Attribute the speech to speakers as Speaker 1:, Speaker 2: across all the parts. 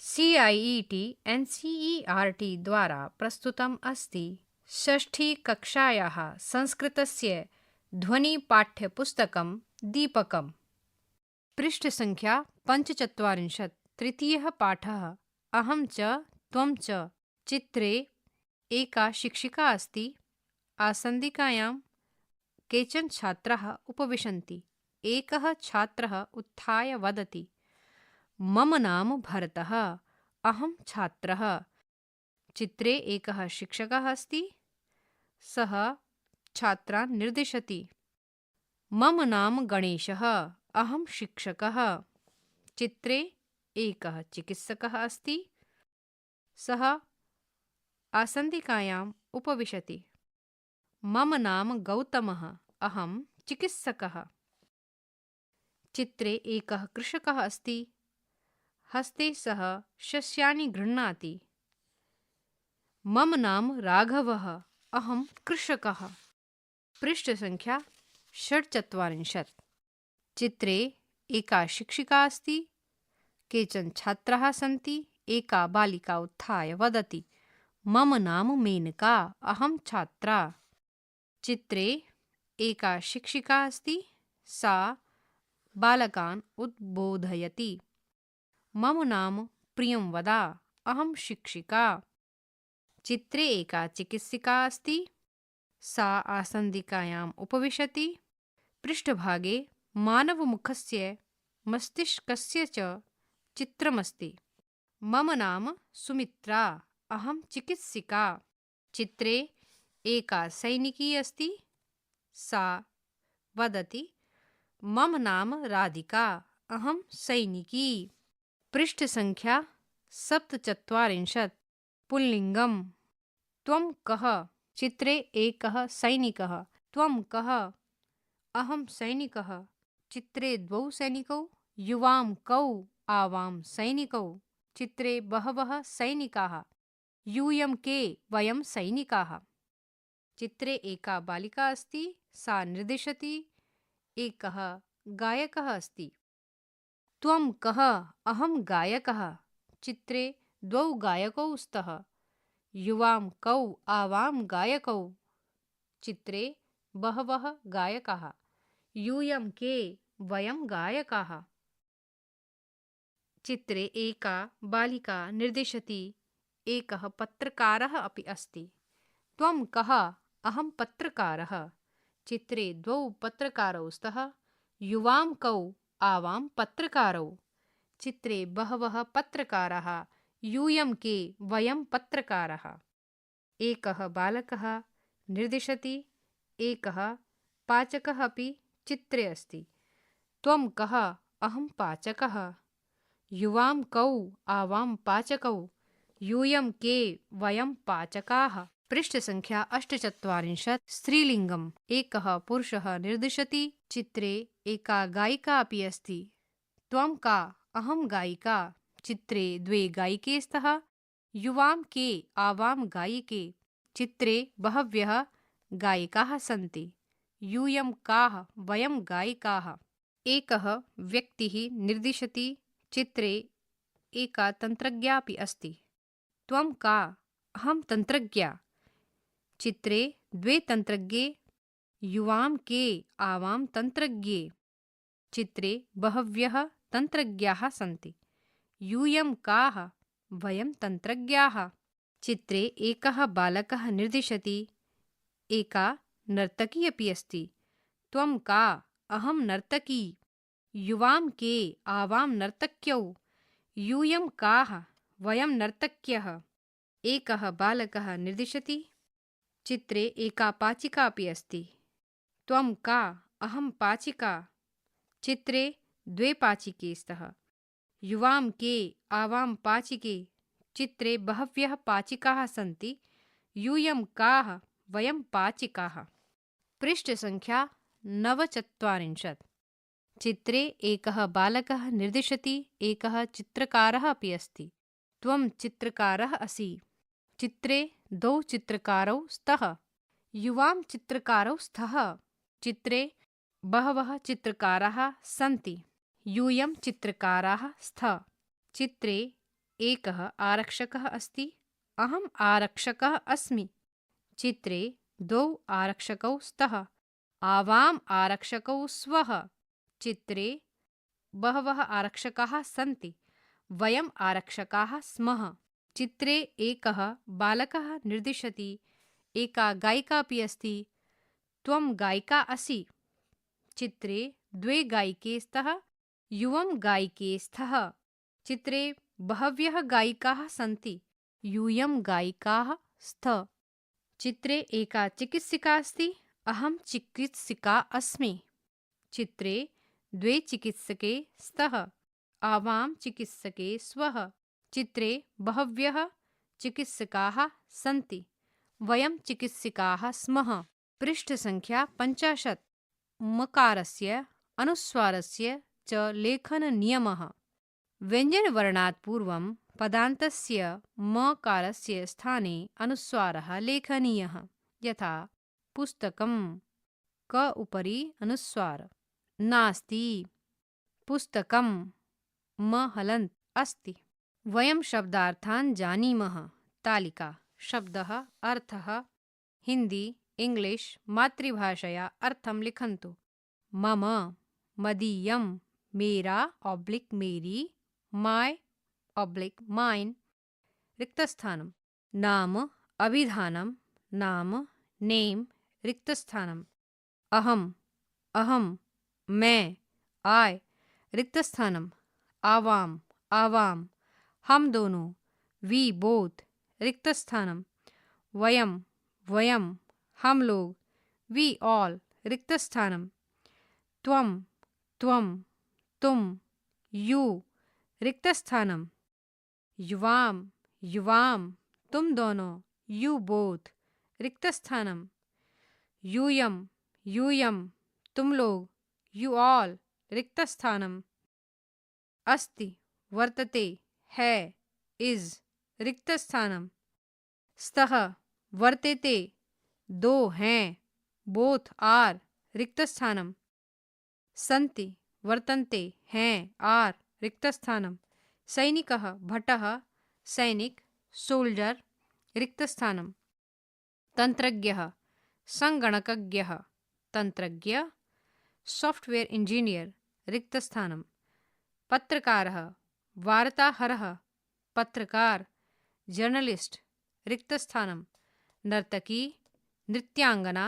Speaker 1: CIET NCERT द्वारा प्रस्तुतम् अस्ति। षष्ठीकक्षायाः संस्कृतस्य ध्वनिपाठ्यपुस्तकं दीपकम्। पृष्ठसङ्ख्या 45। तृतीयः पाठः। अहं च त्वं च। चित्रे एका शिक्षिका अस्ति। आसन्दिकायां केचन छात्राः उपविशन्ति। एकः छात्रः उत्थाय वदति, मम नाम भरतः, अहं छात्रः। चित्रे एकः शिक्षकः अस्ति। सः छात्रान् निर्दिशति। मम नाम गणेशः, अहं शिक्षकः। चित्रे एकः चिकित्सकः अस्ति। सः आसन्दिकायाम् उपविशति। मम नाम गौतमः, अहं चिकित्सकः। चित्रे एकः कृषकः अस्ति। हस्ते सः सस्यानि गृह्णाति। मम नाम राघवः, अहं कृषकः। पृष्ठसङ्ख्या 46। चित्रे एका शिक्षिका अस्ति। केचन छात्राः सन्ति। एका बालिका उत्थाय वदति, मम नाम मेनका, अहं छात्रा। चित्रे एका शिक्षिका अस्ति। सा बालकान् उद्बोधयति। मम नाम प्रियंवदा, अहं शिक्षिका। चित्रे एका चिकित्सिका अस्ति। सा आसन्दिकायाम् उपविशति। पृष्ठभागे मानवमुखस्य मस्तिष्कस्य च चित्रमस्ति। मम नाम सुमित्रा, अहं चिकित्सिका। चित्रे एका सैनिकी अस्ति। सा वदति, मम नाम राधिका, अहं सैनिकी। पृष्ठसङ्ख्या 47। पुल्लिङ्गम्। त्वं कः? चित्रे एकः सैनिकः। त्वं कः? अहं सैनिकः। चित्रे द्वौ सैनिकौ। युवां कौ, आवां सैनिकौ। चित्रे बहवः सैनिकाः। यूयं के, वयं सैनिकाः। चित्रे एका बालिका अस्ति। सा निर्दिशति। एकः गायकः अस्ति। त्वं कः? अहं गायकः। चित्रे द्वौ गायकौ स्तः। युवां कौ, आवां गायकौ। चित्रे बहवः गायकाः। यूयं के, वयं गायकाः। चित्रे एका बालिका निर्दिशति। एकः पत्रकारः अपि अस्ति। त्वं कः? अहं पत्रकारः। चित्रे द्वौ पत्रकारौ स्तः। युवां कौ, आवां पत्रकारौ। चित्रे बहवः पत्रकाराः। यूयं के, वयं पत्रकाराः। एकः बालकः निर्दिशति। एकः पाचकः अपि चित्रे अस्ति। त्वं कः? अहं पाचकः। युवां कौ, आवां पाचकौ। यूयं के, वयं पाचकाः। पृष्ठसङ्ख्या 48। स्त्रीलिङ्गम्। एकः पुरुषः निर्दिशति। चित्रे एका गायिका अपि अस्ति। त्वं का? अहं गायिका। चित्रे द्वे गायिके स्तः। युवां के, आवां गायिके। चित्रे बहव्यः गायिकाः सन्ति। यूयं काः? वयं गायिकाः। एकः व्यक्तिः निर्दिशति। चित्रे एका तन्त्रज्ञा अपि अस्ति। त्वं का? अहं तन्त्रज्ञा। चित्रे द्वे तन्त्रज्ञे। युवां के, आवां तन्त्रज्ञे। चित्रे बहव्यः तन्त्रज्ञाः सन्ति। यूयं काः? वयं तन्त्रज्ञाः। चित्रे एकः बालकः निर्दिशति। एका नर्तकी अपि अस्ति। त्वं का? अहं नर्तकी। युवां के, आवां नर्तक्यौ। यूयं काः? वयं नर्तक्यः। एकः बालकः निर्दिशति। चित्रे एका पाचिका अपि अस्ति। त्वं का? अहं पाचिका। चित्रे द्वे पाचिके स्तः। युवां के, आवां पाचिके। चित्रे बहव्यः पाचिकाः सन्ति। यूयं काः? वयं पाचिकाः। पृष्ठसङ्ख्या 49। चित्रे एकः बालकः निर्दिशति। एकः चित्रकारः अपि अस्ति। त्वं चित्रकारः असि। चित्रे द्वौ चित्रकारौ स्तः। युवां चित्रकारौ स्तः। चित्रे बहवः चित्रकाराः सन्ति। यूयं चित्रकाराः स्तः। चित्रे एकः आरक्षकः अस्ति। अहम् आरक्षकः अस्मि। चित्रे द्वौ आरक्षकौ स्तः। आवाम् आरक्षकौ स्वः। चित्रे बहवः आरक्षकाः सन्ति। वयम् आरक्षकाः स्मः। चित्रे एकः बालकः निर्दिशति। एका गायिका अपि अस्ति। त्वं गायिका असि। चित्रे द्वे गायिके स्तः। युवं गायिके स्तः। चित्रे बहव्यः गायिकाः सन्ति। यूयं गायिकाः स्त। चित्रे एका चिकित्सिका अस्ति। अहं चिकित्सिका अस्मि। चित्रे द्वे चिकित्सके स्तः। आवां चिकित्सके स्वः। चित्रे बहव्यः चिकित्सकाः सन्ति। वयं चिकित्सकाः स्मः। पृष्ठसङ्ख्या 50। मकारस्य अनुस्वारस्य च लेखननियमः। व्यञ्जनवर्णात् पूर्वं पदान्तस्य मकारस्य स्थाने अनुस्वारः लेखनीयः। यथा पुस्तकं क उपरि अनुस्वार नास्ति। पुस्तकं म हलन्त् अस्ति। वयं शब्दार्थान् जानीमः। तालिका शब्दः अर्थः हिन्दी इंग्लिश मातृभाषया अर्थं लिखन्तु। मम मदीयं मेरा ऑब्लिक मेरी माय ऑब्लिक माइन रिक्तस्थानं नाम अभिधानं नाम नेम रिक्तस्थानम् अहम् अहं मैं आय रिक्तस्थानम् आवाम आवाम हम दोनों वी बोथ रिक्तस्थानम् वयम वयम हम लोग वी ऑल रिक्तस्थानम् त्वं त्वं तुम यू रिक्तस्थानम् युवाम युवाम तुम दोनों यू बोथ रिक्तस्थानम् यूयम यूयम तुम लोग यू ऑल रिक्तस्थानम् अस्ति वर्तते है इज रिक्तस्थानम् स्तः वर्तेते दो हैं बोथ आर रिक्तस्थानम् सन्ति वर्तन्ते हैं आर रिक्तस्थानम् सैनिकः भटः सैनिक सोल्जर रिक्तस्थानम् तन्त्रज्ञः संगणकज्ञः तन्त्रज्ञ सॉफ्टवेयर इंजीनियर रिक्तस्थानम् पत्रकारः वार्ताहरः पत्रकार जर्नलिस्ट रिक्तस्थानम् नर्तकी नृत्यांगना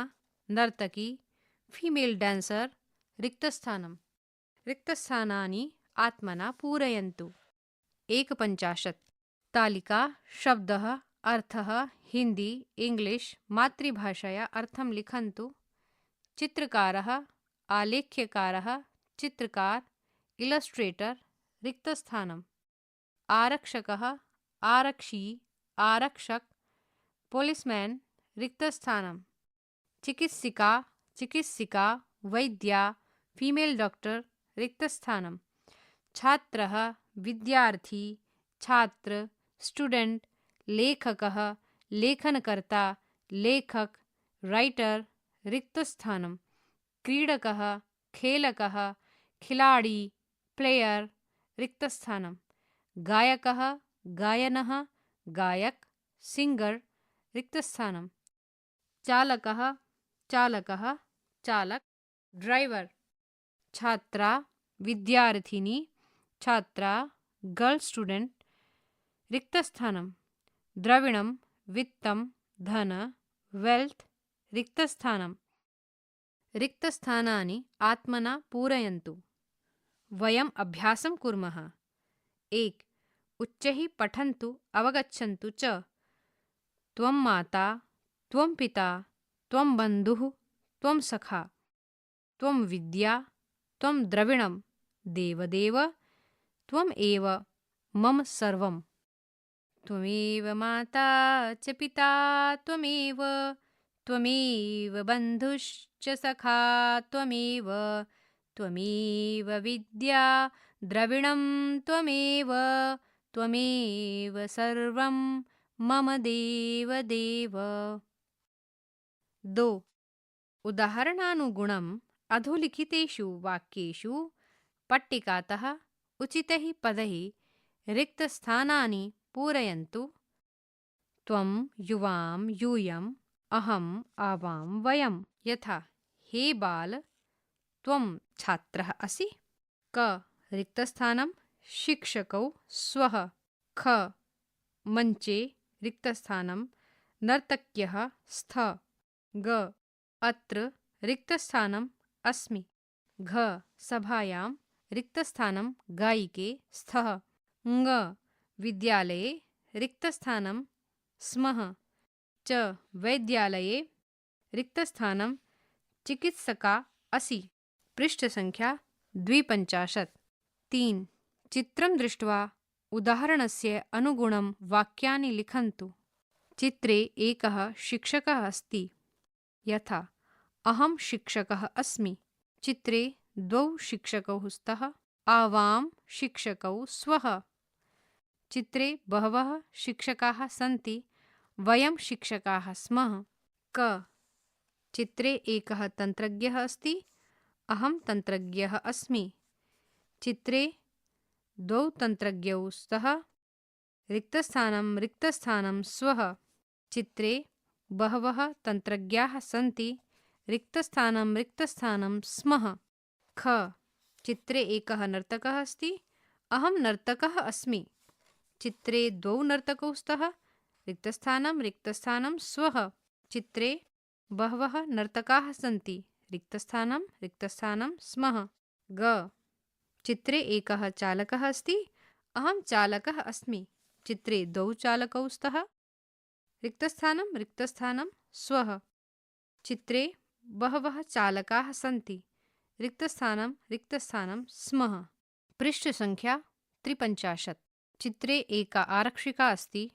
Speaker 1: नर्तकी फीमेल डांसर रिक्तस्थानम् रिक्तस्थानानि आत्मना पूरयन्तु। 51 तालिका शब्दः अर्थः हिंदी इंग्लिश मातृभाषया अर्थं लिखन्तु। चित्रकारः आलेख्यकारः चित्रकार इलस्ट्रेटर रिक्तस्थानम् आरक्षकः आरक्षी आरक्षक पोलिसमैन रिक्तस्थानम् चिकित्सिका चिकित्सिका वैद्या फीमेल डॉक्टर रिक्तस्थानम् छात्रः विद्यार्थी छात्र स्टूडेंट लेखकः लेखनकर्ता लेखक राइटर रिक्तस्थानम् क्रीडकः खेलकः खिलाड़ी प्लेयर रिक्तस्थानम् गायकः गायनः गायक सिंगर रिक्तस्थानम् चालकः चालकः चालक ड्राइवर छात्रा विद्यार्थिनी छात्रा गर्ल स्टूडेंट रिक्तस्थानम् द्रविणं वित्तं धन वेल्थ रिक्तस्थानम् रिक्तस्थानानि आत्मना पूरयन्तु। वयम् अभ्यासं कुर्मः। 1 उच्चैः पठन्तु अवगच्छन्तु च। त्वं माता त्वं पिता त्वं बन्धुः त्वं सखा त्वं विद्या त्वं द्रविणं देवदेव त्वम् एव मम सर्वम्। त्वमेव माता च पिता त्वमेव त्वमेव बन्धुश्च सखा त्वमेव त्वमेव विद्या द्रविणं त्वमेव त्वमेव सर्वं मम देवदेव। 2 उदाहरणानुगुणम् अधोलिखितेषु वाक्येषु पट्टिकातः उचितैः पदैः रिक्तस्थानानि पूरयन्तु। त्वं युवां यूयम् अहम् आवां वयं। यथा हे बाल त्वं छात्रः असि। क रिक्तस्थानं शिक्षकौ स्वः। ख मञ्चे रिक्तस्थानं नर्तक्यः स्थ। ग अत्र रिक्तस्थानम् अस्मि। घ सभायां रिक्तस्थानं गायिके स्तः। ङ विद्यालये रिक्तस्थानं स्मः। च वैद्यालये रिक्तस्थानं चिकित्सका असि। पृष्ठसङ्ख्या 52। 3 चित्रं दृष्ट्वा उदाहरणस्य अनुगुणं वाक्यानि लिखन्तु। चित्रे एकः शिक्षकः अस्ति। यथा अहं शिक्षकः अस्मि। चित्रे द्वौ शिक्षकौ स्तः। आवां शिक्षकौ स्वः। चित्रे बहवः शिक्षकाः सन्ति। वयं शिक्षकाः स्मः। क चित्रे एकः तन्त्रज्ञः अस्ति। अहं तन्त्रज्ञः अस्मि। चित्रे द्वौ तन्त्रज्ञौ स्तः। रिक्तस्थानं स्वः। चित्रे बहवः तन्त्रज्ञाः सन्ति। रिक्तस्थानं स्मः। ख चित्रे एकः नर्तकः अस्ति। अहं नर्तकः अस्मि। चित्रे द्वौ नर्तकौ स्तः। रिक्तस्थानं स्वः। चित्रे बहवः नर्तकाः सन्ति। रिक्तस्थानं स्मः। ग चित्रे एकः चालकः अस्ति। अहं चालकः अस्मि। चित्रे द्वौ चालकौ स्तः। रिक्तस्थानं स्वः। चित्रे बहवः चालकाः सन्ति। रिक्तस्थानं स्मः। पृष्ठसङ्ख्या 53। चित्रे एका आरक्षिका अस्ति।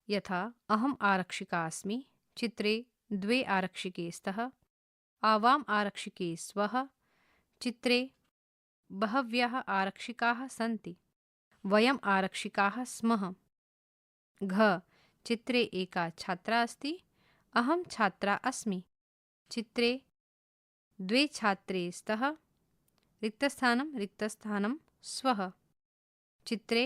Speaker 1: यथा अहम् आरक्षिका अस्मि। चित्रे द्वे आरक्षिके स्तः। आवाम् आरक्षिके स्वः। चित्रे बहव्यः आरक्षिकाः सन्ति। वयम् आरक्षिकाः स्मः। घ चित्रे एका छात्रा अस्ति। अहं छात्रा अस्मि। चित्रे द्वे छात्रे स्तः। रिक्तस्थानं स्वः। चित्रे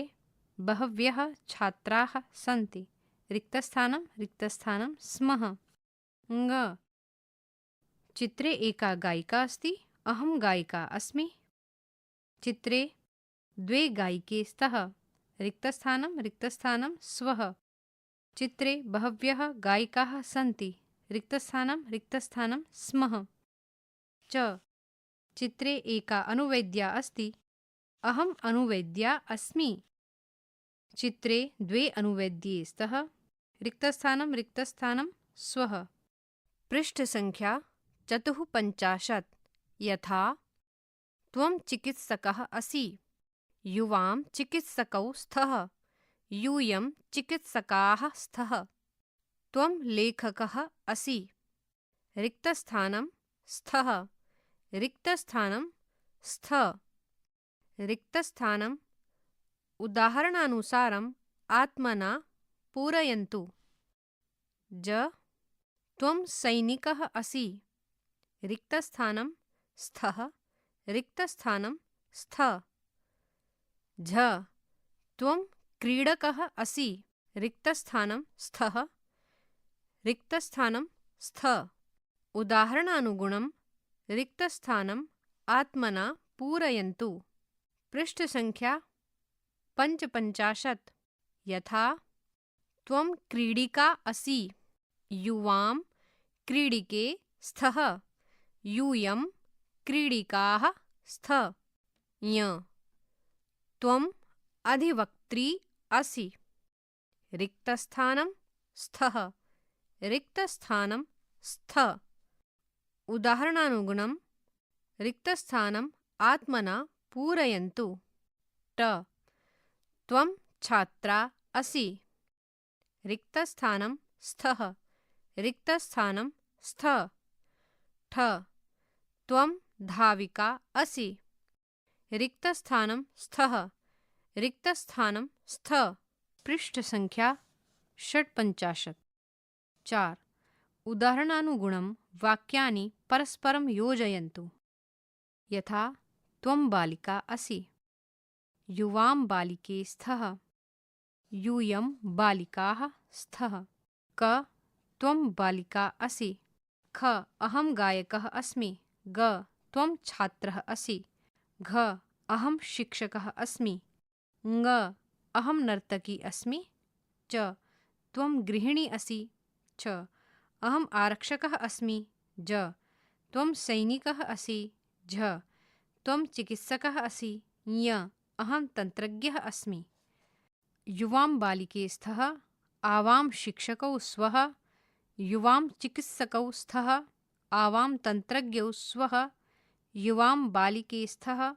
Speaker 1: बहव्यः छात्राः सन्ति। रिक्तस्थानं स्मः। ङ चित्रे एका गायिका अस्ति। अहं गायिका अस्मि। चित्रे द्वे गायिके स्तः। रिक्तस्थानं स्वः। चित्रे बहव्यः गायिकाः सन्ति। रिक्तस्थानं स्मः। च चित्रे एका अनुवैद्या अस्ति। अहम् अनुवैद्या अस्मि। चित्रे द्वे अनुवैद्ये स्तः। रिक्तस्थानं स्वः। पृष्ठसङ्ख्या 54। यथा त्वं चिकित्सकः असि। युवां चिकित्सकौ स्तः। यूयं चिकित्सकाः स्तः। त्वं लेखकः असि। रिक्तस्थानं स्थः। रिक्तस्थानं स्थ। रिक्तस्थानं उदाहरणानुसारम् आत्मना पूरयन्तु। ज त्वं सैनिकः असि। रिक्तस्थानं स्थः। रिक्तस्थानं स्थ। झ त्वं क्रीडकः असि। रिक्तस्थानं स्थः। रिक्तस्थानं स्थ। उदाहरणानुगुणं रिक्तस्थानम् आत्मना पूरयन्तु। पृष्ठसङ्ख्या 55। यथा त्वं क्रीडिका असि। युवां क्रीडिके स्तः। यूयं क्रीडिकाः स्त। ञ त्वम् अधिवक्त्री असि। रिक्तस्थानं स्थः। रिक्तस्थानं स्थ। उदाहरणानुगुणं रिक्तस्थानम् आत्मना पूरयन्तु। ट त्वं छात्रा असि। रिक्तस्थानं स्थः। रिक्तस्थानं स्थ। ठ त्वं धाविका असि। रिक्तस्थानं स्थः। रिक्तस्थानं स्थ। पृष्ठसङ्ख्या 56। 4 उदाहरणानुगुणं वाक्यानि परस्परं योजयन्तु। यथा त्वं बालिका असि। युवां बालिके स्तः। यूयं बालिकाः स्तः। क त्वं बालिका असि। ख अहं गायकः अस्मि। ग त्वं छात्रः असि। घ अहं शिक्षकः अस्मि। ङ अहं नर्तकी अस्मि। च त्वं गृहिणी असि। छ अहम् आरक्षकः अस्मि। ज त्वं सैनिकः असि। झ त्वं चिकित्सकः असि। ञ अहं तन्त्रज्ञः अस्मि। युवां बालिके स्तः। आवां शिक्षकौ स्वः। युवां चिकित्सकौ स्तः। आवां तन्त्रज्ञौ स्वः। युवां बालिके स्तः।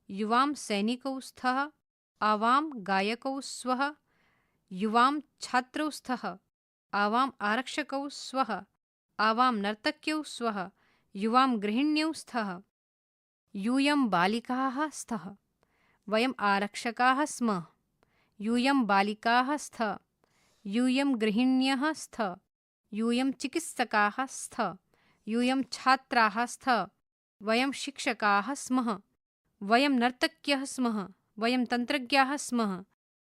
Speaker 1: युवां सैनिकौ स्तः। आवां गायकौ स्वः। युवां छात्रौ स्तः। आवां आरक्षकौ स्वः। आवां नर्तक्यौ स्वः। युवां गृहिण्यौ स्तः। यूयं बालिकाः स्तः। वयम् आरक्षकाः स्मः। यूयं बालिकाः स्तः। यूयं गृहिण्यः स्तः। यूयं चिकित्सकाः स्तः। यूयं छात्राः स्तः। वयं शिक्षकाः स्मः। वयं नर्तक्यः स्मः। वयं तन्त्रज्ञाः स्मः।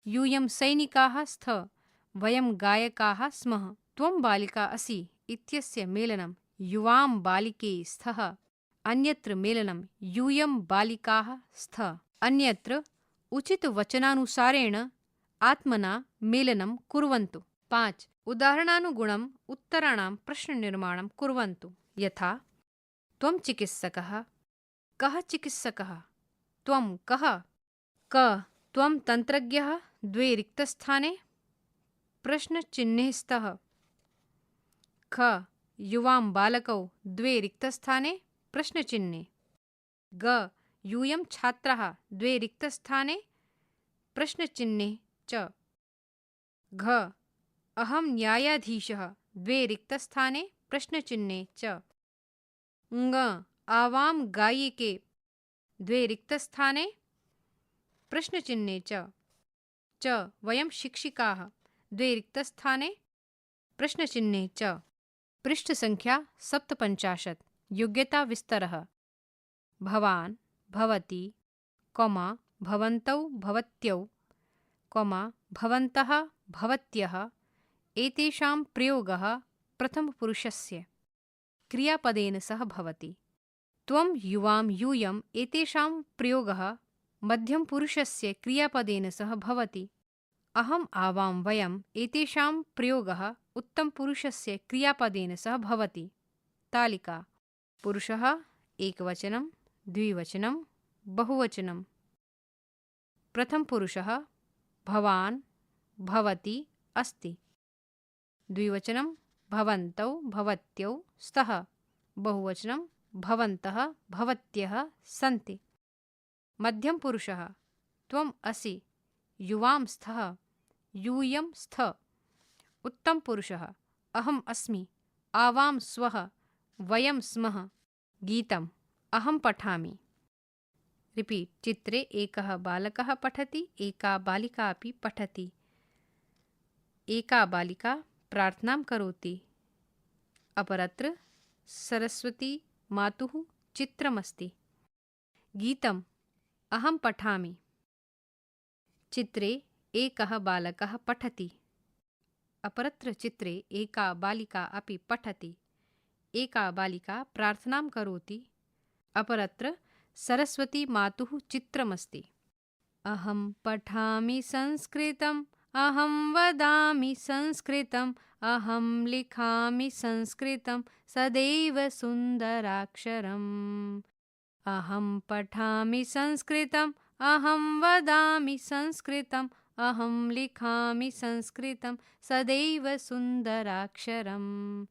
Speaker 1: यूयं सैनिकाः स्तः। वयं गायकाः स्मः। त्वं बालिका असि इत्यस्य मेलनं युवां बालिके स्तः। अन्यत्र मेलनं यूयं बालिकाः स्तः। अन्यत्र उचितवचनानुसारेण आत्मना मेलनं कुर्वन्तु। 5. उदाहरणानुगुणम् उत्तराणां प्रश्ननिर्माणं कुर्वन्तु। यथा त्वं चिकित्सकः। कः चिकित्सकः? त्वं कः? क त्वं तन्त्रज्ञः। द्वे रिक्तस्थाने प्रश्नचिह्ने स्तः। ख युवां बालकौ द्वे रिक्तस्थाने प्रश्नचिह्ने। ग यूयं छात्रः द्वे रिक्तस्थाने प्रश्नचिह्ने च। घ अहं न्यायाधीशः द्वे रिक्तस्थाने प्रश्नचिह्ने च। ङ आवां गायिके द्वे रिक्तस्थाने प्रश्नचिह्ने च वयं शिक्षिकाः द्वे रिक्तस्थाने प्रश्नचिह्ने च। पृष्ठसङ्ख्या 57। योग्यता विस्तरः। भवान् भवती कौमा भवन्तौ भवत्यौ कौमा भवन्तः भवत्यः एतेषां प्रयोगः प्रथमपुरुषस्य क्रियापदेन सह भवति। त्वं युवां यूयम् एतेषां प्रयोगः मध्यमपुरुषस्य क्रियापदेन सह भवति। अहम् आवां वयम् एतेषां प्रयोगः उत्तमपुरुषस्य क्रियापदेन सह भवति। तालिका। पुरुषः एकवचनं, द्विवचनं, बहुवचनं। प्रथमपुरुषः भवान् भवती अस्ति। द्विवचनं भवन्तौ भवत्यौ स्तः। बहुवचनं भवन्तः भवत्यः सन्ति। मध्यमपुरुषः त्वम् असि। युवां स्तः। यूयं स्त। उत्तमपुरुषः अहम् अस्मि। आवां स्वः। वयं स्मः। गीतम् अहं पठामि। रिपीट्। चित्रे एकः बालकः पठति, एका बालिका अपि पठति। एका बालिका प्रार्थनां करोति। अपरत्र सरस्वती मातुः चित्रमस्ति। गीतम् अहं पठामि। चित्रे एकः बालकः पठति। अपरत्र चित्रे एका बालिका अपि पठति। एका बालिका प्रार्थनां करोति। अपरत्र सरस्वती मातुः चित्रमस्ति। अहं पठामि संस्कृतम्। अहं वदामि संस्कृतम्। अहं लिखामि संस्कृतं सदैव सुन्दराक्षरम्। अहं पठामि संस्कृतम्। अहं वदामि संस्कृतम्। अहं लिखामि संस्कृतं सदैव सुन्दराक्षरम्।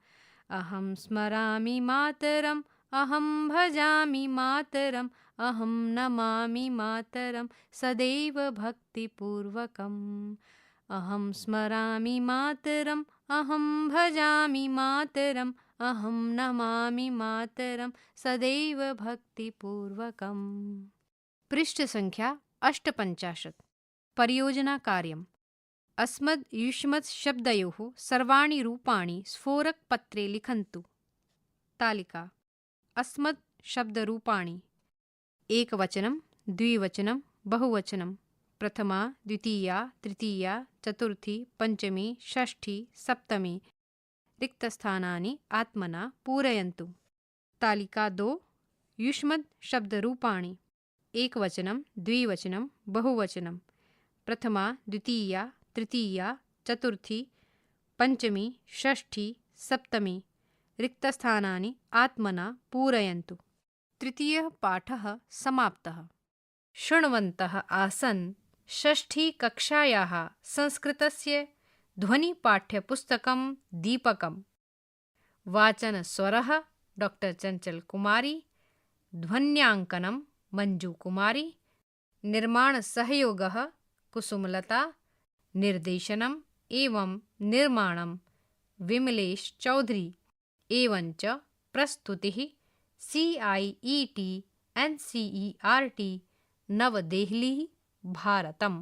Speaker 1: अहं स्मरामि मातरम्। अहं भजामि मातरम्। अहं नमामि मातरं सदैव भक्तिपूर्वकम्। अहं स्मरामि मातरम्। अहं भजामि मातरम्। अहं नमामि मातरं सदैव भक्तिपूर्वकम्। पृष्ठसङ्ख्या 58। परियोजनाकार्यम्। अस्मद् युष्मद् शब्दयोः सर्वाणि रूपाणि स्फोरकपत्रे लिखन्तु। तालिका। अस्मद् शब्दरूपाणि एकवचनं, द्विवचनं, बहुवचनं। प्रथमा द्वितीया तृतीया चतुर्थी पंचमी षष्ठी सप्तमी रिक्तस्थानानि आत्मना पूरयन्तु। तालिका 2 युष्मद् शब्दरूपाणि एकवचनं द्विवचनं बहुवचनं। प्रथमा द्वितीया तृतीया चतुर्थी पंचमी षष्ठी सप्तमी रिक्तस्थानानि आत्मना पूरयन्तु। तृतीयः पाठः समाप्तः। शृण्वन्तः आसन् षष्ठीकक्षायाः संस्कृतस्य ध्वनिपाठ्यपुस्तकं दीपकम्। वाचनस्वरः डॉक्टर चंचल कुमारी, ध्वन्याङ्कनं मंजू कुमारी, निर्माणसहयोगः कुसुमलता, निर्देशनम् एवं निर्माणं विमलेश चौधरी एवञ्च प्रस्तुतिः CIET NCERT नवदेहली भारतम्।